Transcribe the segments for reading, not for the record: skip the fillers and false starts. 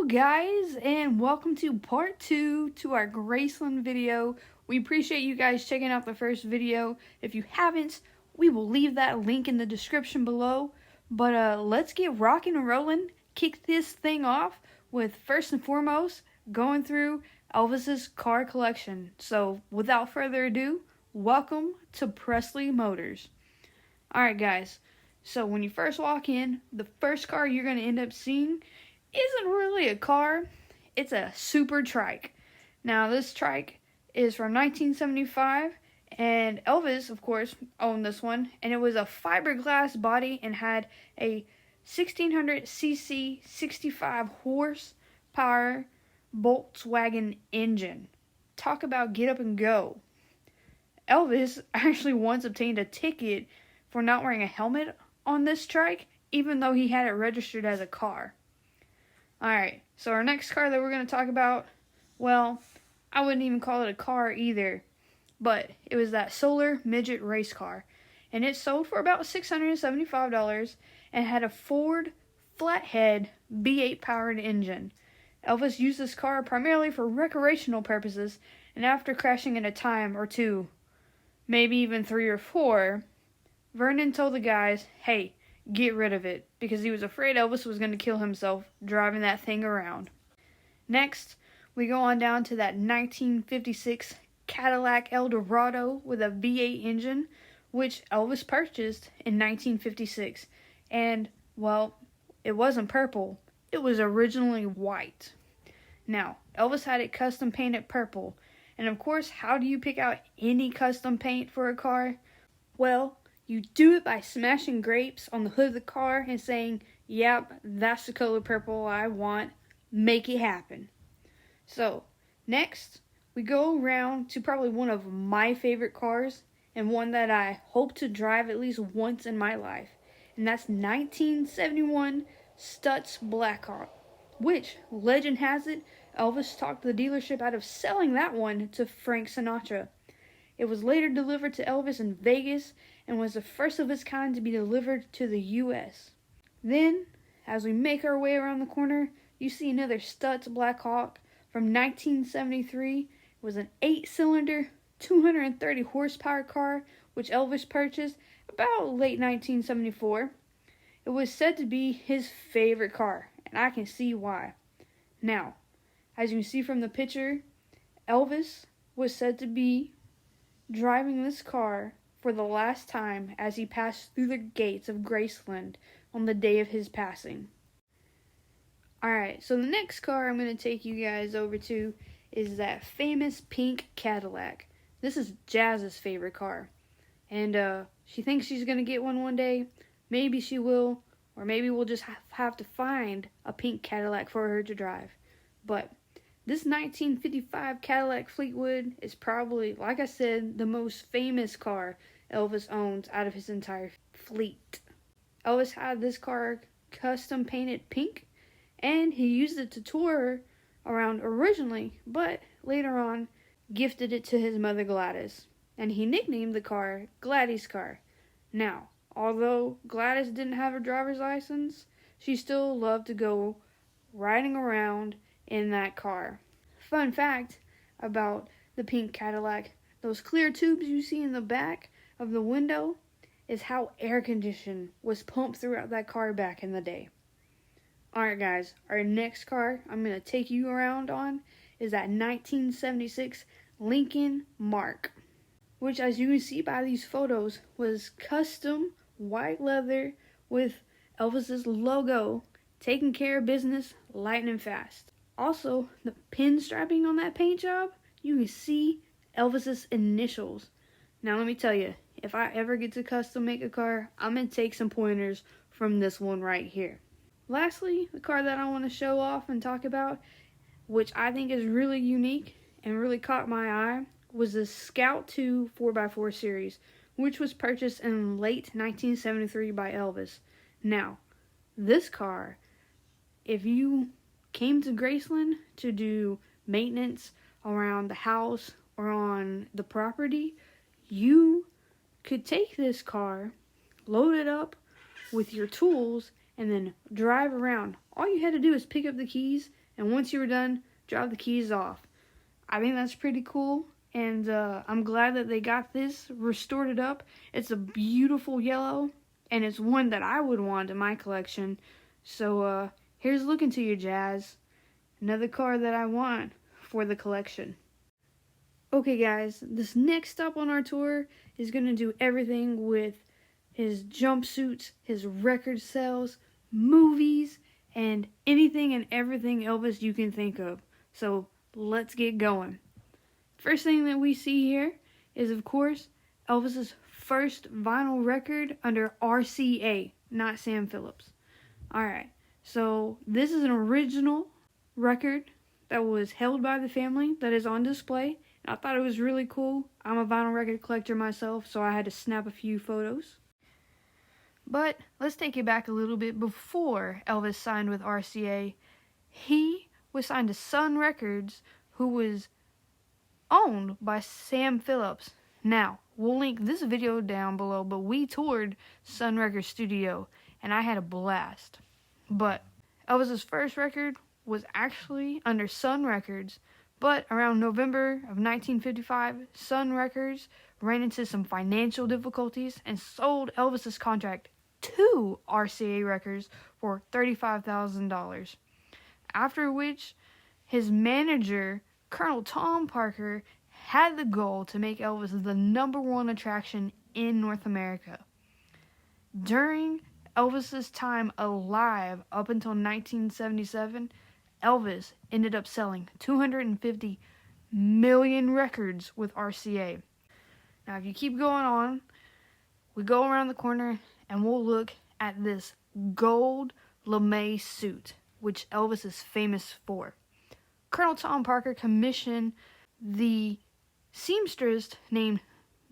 Hello guys, and welcome to part 2 to our Graceland video. We appreciate you guys checking out the first video. If you haven't, we will leave that link in the description below. But let's get rocking and rolling. Kick this thing off with first and foremost going through Elvis's car collection. So without further ado, welcome to Presley Motors. Alright guys, so when you first walk in, the first car you're going to end up seeing isn't really a car, it's a super trike. Now this trike is from 1975, and Elvis, of course, owned this one, and it was a fiberglass body and had a 1600cc 65 horsepower Volkswagen engine. Talk about get up and go. Elvis actually once obtained a ticket for not wearing a helmet on this trike, even though he had it registered as a car. Alright, so our next car that we're going to talk about, well, I wouldn't even call it a car either, but it was that solar midget race car, and it sold for about $675 and had a Ford flathead V8 powered engine. Elvis used this car primarily for recreational purposes, and after crashing it a time or two, maybe even 3 or 4, Vernon told the guys, hey, get rid of it, because he was afraid Elvis was going to kill himself driving that thing around. Next, we go on down to that 1956 Cadillac Eldorado with a V8 engine, which Elvis purchased in 1956. And, well, it wasn't purple. It was originally white. Now, Elvis had it custom painted purple. And of course, how do you pick out any custom paint for a car? Well, you do it by smashing grapes on the hood of the car and saying, yep, that's the color purple I want. Make it happen. So, next, we go around to probably one of my favorite cars, and one that I hope to drive at least once in my life. And that's 1971 Stutz Blackhawk, which, legend has it, Elvis talked the dealership out of selling that one to Frank Sinatra. It was later delivered to Elvis in Vegas and was the first of its kind to be delivered to the U.S. Then, as we make our way around the corner, you see another Stutz Blackhawk from 1973. It was an 8-cylinder, 230 horsepower car, which Elvis purchased about late 1974. It was said to be his favorite car, and I can see why. Now, as you can see from the picture, Elvis was said to be driving this car for the last time as he passed through the gates of Graceland on the day of his passing. Alright, so the next car I'm going to take you guys over to is that famous pink Cadillac. This is Jazz's favorite car. And she thinks she's going to get one day. Maybe she will, or maybe we'll just have to find a pink Cadillac for her to drive. But this 1955 Cadillac Fleetwood is probably, like I said, the most famous car Elvis owns out of his entire fleet. Elvis had this car custom painted pink, and he used it to tour around originally, but later on gifted it to his mother Gladys, and he nicknamed the car Gladys' car. Now, although Gladys didn't have a driver's license, she still loved to go riding around in that car. Fun fact about the pink Cadillac, those clear tubes you see in the back of the window is how air conditioning was pumped throughout that car back in the day. Alright guys, our next car I'm going to take you around on is that 1976 Lincoln Mark, which, as you can see by these photos, was custom white leather with Elvis's logo, taking care of business, lightning fast. Also, the pinstriping on that paint job, you can see Elvis's initials. Now let me tell you, if I ever get to custom make a car, I'm going to take some pointers from this one right here. Lastly, the car that I want to show off and talk about, which I think is really unique and really caught my eye, was the Scout 2 4x4 series, which was purchased in late 1973 by Elvis. Now, this car, if you came to Graceland to do maintenance around the house or on the property, you could take this car, load it up with your tools, and then drive around. All you had to do is pick up the keys and once you were done, drop the keys off. I think that's pretty cool, and I'm glad that they got this, restored it up. It's a beautiful yellow, and it's one that I would want in my collection. So here's looking to you, Jazz. Another car that I want for the collection. Okay guys, this next stop on our tour is going to do everything with his jumpsuits, his record sales, movies, and anything and everything Elvis you can think of. So let's get going. First thing that we see here is, of course, Elvis's first vinyl record under RCA, not Sam Phillips. Alright, so this is an original record that was held by the family that is on display. I thought it was really cool. I'm a vinyl record collector myself, so I had to snap a few photos. But let's take it back a little bit before Elvis signed with RCA. He was signed to Sun Records, who was owned by Sam Phillips. Now, we'll link this video down below, but we toured Sun Records studio, and I had a blast. But Elvis's first record was actually under Sun Records, but around November of 1955, Sun Records ran into some financial difficulties and sold Elvis's contract to RCA Records for $35,000. After which, his manager, Colonel Tom Parker, had the goal to make Elvis the #1 attraction in North America. During Elvis's time alive up until 1977, Elvis ended up selling 250 million records with RCA. Now, if you keep going on, we go around the corner and we'll look at this gold lame suit, which Elvis is famous for. Colonel Tom Parker commissioned the seamstress named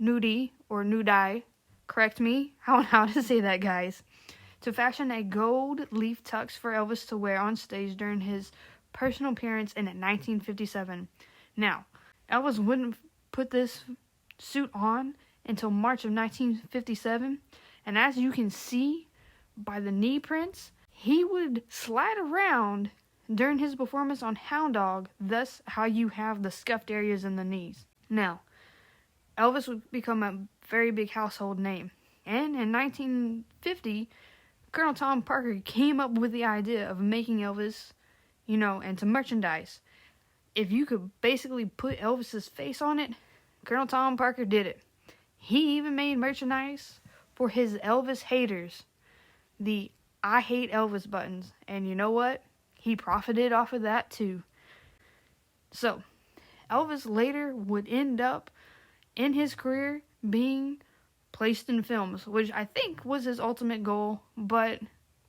Nudie, or Nudie, correct me on how to say that, guys, to fashion a gold leaf tux for Elvis to wear on stage during his personal appearance in 1957. Now, Elvis wouldn't put this suit on until March of 1957, and as you can see by the knee prints, he would slide around during his performance on Hound Dog, thus how you have the scuffed areas in the knees. Now, Elvis would become a very big household name, and in 1950, Colonel Tom Parker came up with the idea of making Elvis, into merchandise. If you could basically put Elvis's face on it, Colonel Tom Parker did it. He even made merchandise for his Elvis haters, the I Hate Elvis buttons, and you know what? He profited off of that too. So, Elvis later would end up in his career being placed in films, which I think was his ultimate goal, but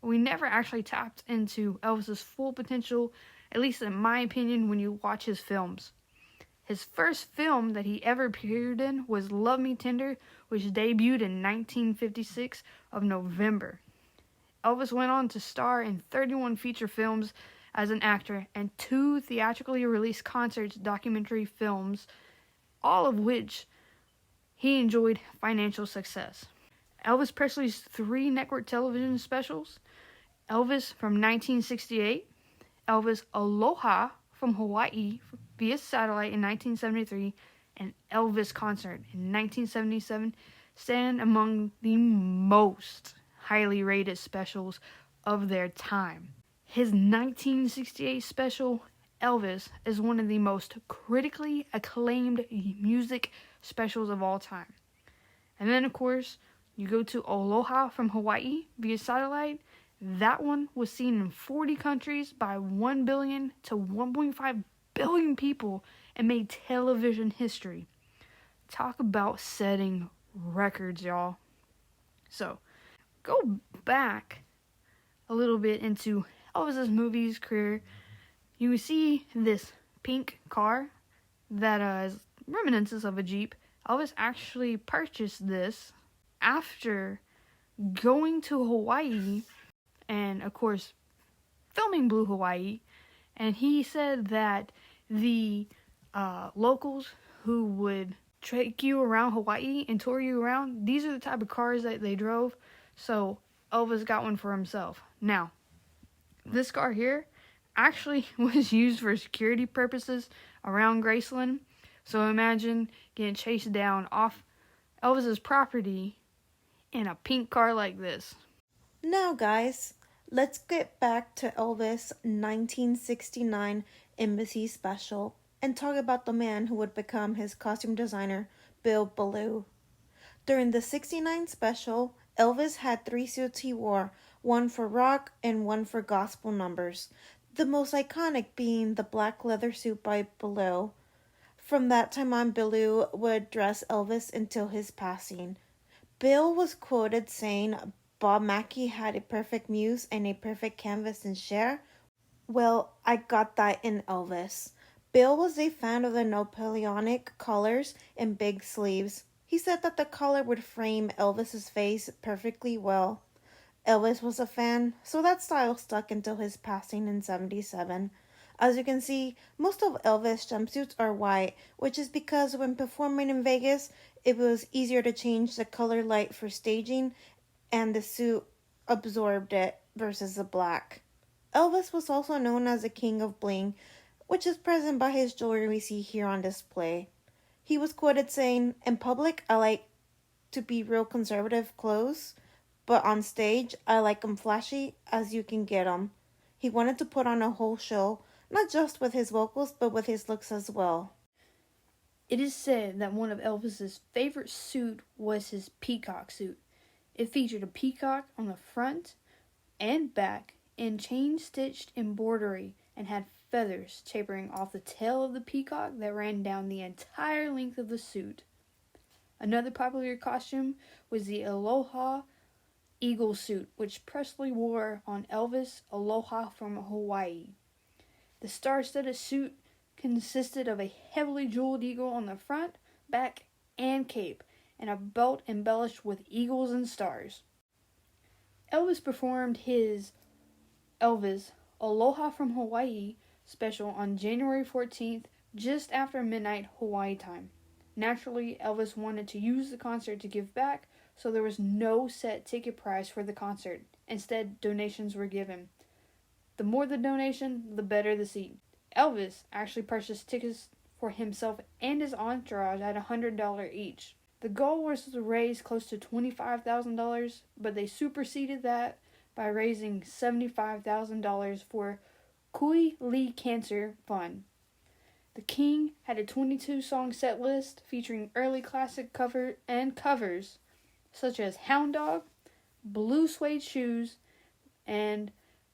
we never actually tapped into Elvis's full potential, at least in my opinion, when you watch his films. His first film that he ever appeared in was Love Me Tender, which debuted in 1956 of November. Elvis went on to star in 31 feature films as an actor and 2 theatrically released concerts documentary films, all of which he enjoyed financial success. Elvis Presley's 3 network television specials, Elvis from 1968, Elvis Aloha from Hawaii via satellite in 1973, and Elvis Concert in 1977 stand among the most highly rated specials of their time. His 1968 special, Elvis, is one of the most critically acclaimed music specials of all time. And then, of course, you go to Aloha from Hawaii via satellite. That one was seen in 40 countries by 1 billion to 1.5 billion people and made television history. Talk about setting records, y'all. So, go back a little bit into Elvis's movies career. You see this pink car that is reminiscence of a Jeep. Elvis actually purchased this after going to Hawaii and, of course, filming Blue Hawaii. And he said that the locals who would take you around Hawaii and tour you around, these are the type of cars that they drove. So Elvis got one for himself. Now, this car here, actually was used for security purposes around Graceland. So imagine getting chased down off Elvis's property in a pink car like this. Now guys, let's get back to Elvis' 1969 Embassy special and talk about the man who would become his costume designer, Bill Ballou. During the 69 special, Elvis had 3 suits he wore, one for rock and one for gospel numbers, the most iconic being the black leather suit by Ballou. From that time on, Ballou would dress Elvis until his passing. Bill was quoted saying Bob Mackie had a perfect muse and a perfect canvas and share. Well, I got that in Elvis. Bill was a fan of the Napoleonic collars and big sleeves. He said that the collar would frame Elvis's face perfectly well. Elvis was a fan, so that style stuck until his passing in 1977. As you can see, most of Elvis' jumpsuits are white, which is because when performing in Vegas, it was easier to change the color light for staging, and the suit absorbed it versus the black. Elvis was also known as the King of Bling, which is present by his jewelry we see here on display. He was quoted saying, "In public, I like to be real conservative clothes, but on stage, I like 'em flashy as you can get 'em." He wanted to put on a whole show, not just with his vocals, but with his looks as well. It is said that one of Elvis's favorite suit was his peacock suit. It featured a peacock on the front and back and chain-stitched embroidery and had feathers tapering off the tail of the peacock that ran down the entire length of the suit. Another popular costume was the Aloha Eagle suit, which Presley wore on Elvis' Aloha from Hawaii. The star-studded suit consisted of a heavily jeweled eagle on the front, back, and cape, and a belt embellished with eagles and stars. Elvis performed his Elvis Aloha from Hawaii special on January 14th, just after midnight Hawaii time. Naturally, Elvis wanted to use the concert to give back, so there was no set ticket price for the concert. Instead, donations were given. The more the donation, the better the seat. Elvis actually purchased tickets for himself and his entourage at $100 each. The goal was to raise close to $25,000, but they superseded that by raising $75,000 for Kui Lee Cancer Fund. The King had a 22-song set list featuring early classic covers such as Hound Dog, Blue Suede Shoes, and,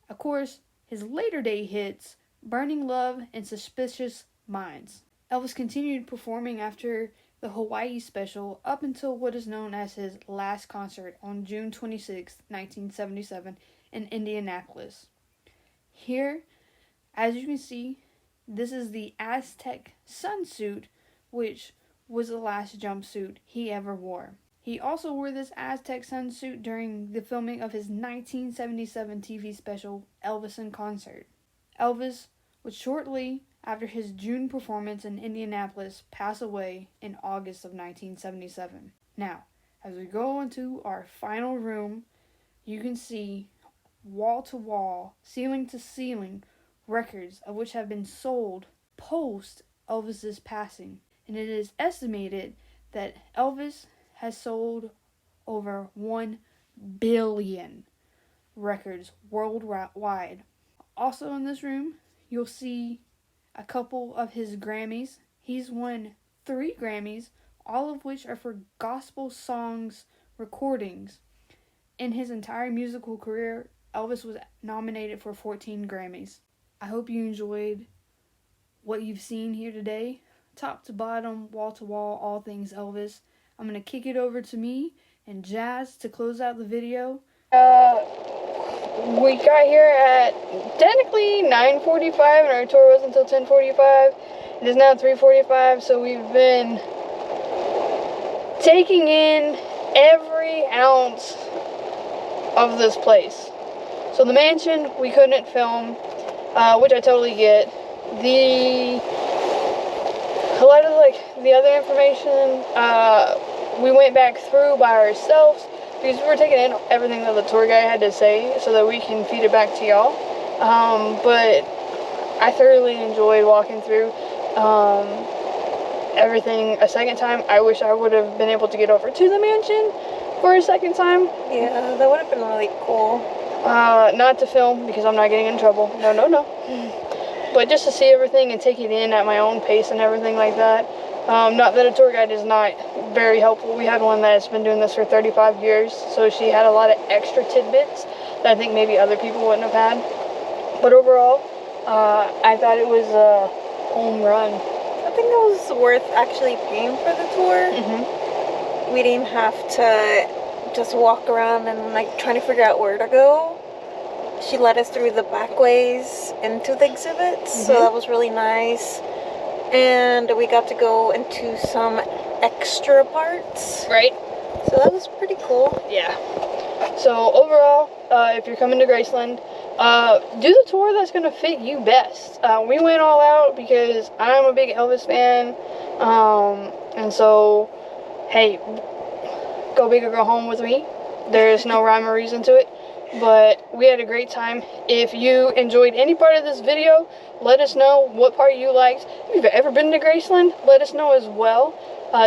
of course, his later day hits Burning Love and Suspicious Minds. Elvis continued performing after the Hawaii special up until what is known as his last concert on June 26, 1977 in Indianapolis. Here, as you can see, this is the Aztec sunsuit, which was the last jumpsuit he ever wore. He also wore this Aztec sunsuit during the filming of his 1977 TV special, Elvis in Concert. Elvis would shortly after his June performance in Indianapolis pass away in August of 1977. Now, as we go into our final room, you can see wall-to-wall, ceiling-to-ceiling records of which have been sold post Elvis's passing. And it is estimated that Elvis has sold over 1 billion records worldwide. Also in this room, you'll see a couple of his Grammys. He's won 3 Grammys, all of which are for gospel songs recordings. In his entire musical career, Elvis was nominated for 14 Grammys. I hope you enjoyed what you've seen here today. Top to bottom, wall to wall, all things Elvis. I'm going to kick it over to me and Jazz to close out the video. We got here at technically 9:45 and our tour was until 10:45. It is now 3:45, so we've been taking in every ounce of this place. So the mansion we couldn't film, which I totally get. A lot of the other information we went back through by ourselves because we were taking in everything that the tour guide had to say so that we can feed it back to y'all. But I thoroughly enjoyed walking through everything a second time. I wish I would have been able to get over to the mansion for a second time. Yeah, that would have been really cool. Not to film because I'm not getting in trouble. No. But just to see everything and take it in at my own pace and everything like that. Not that a tour guide is not very helpful. We had one that's been doing this for 35 years, so she had a lot of extra tidbits that I think maybe other people wouldn't have had. But overall, I thought it was a home run. I think it was worth actually paying for the tour. We didn't have to just walk around and like trying to figure out where to go. She led us through the back ways into the exhibits, so that was really nice. And we got to go into some extra parts. Right. So that was pretty cool. Yeah. So overall, if you're coming to Graceland, do the tour that's going to fit you best. We went all out because I'm a big Elvis fan. And so, hey, go big or go home with me. There's no rhyme or reason to it. But we had a great time. If you enjoyed any part of this video, let us know what part you liked. If you've ever been to Graceland, let us know as well.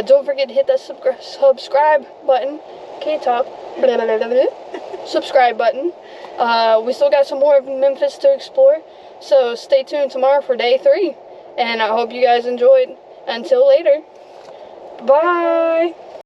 Don't forget to hit that subscribe button. Can't talk. Subscribe button. We still got some more of Memphis to explore. So stay tuned tomorrow for day 3. And I hope you guys enjoyed. Until later. Bye.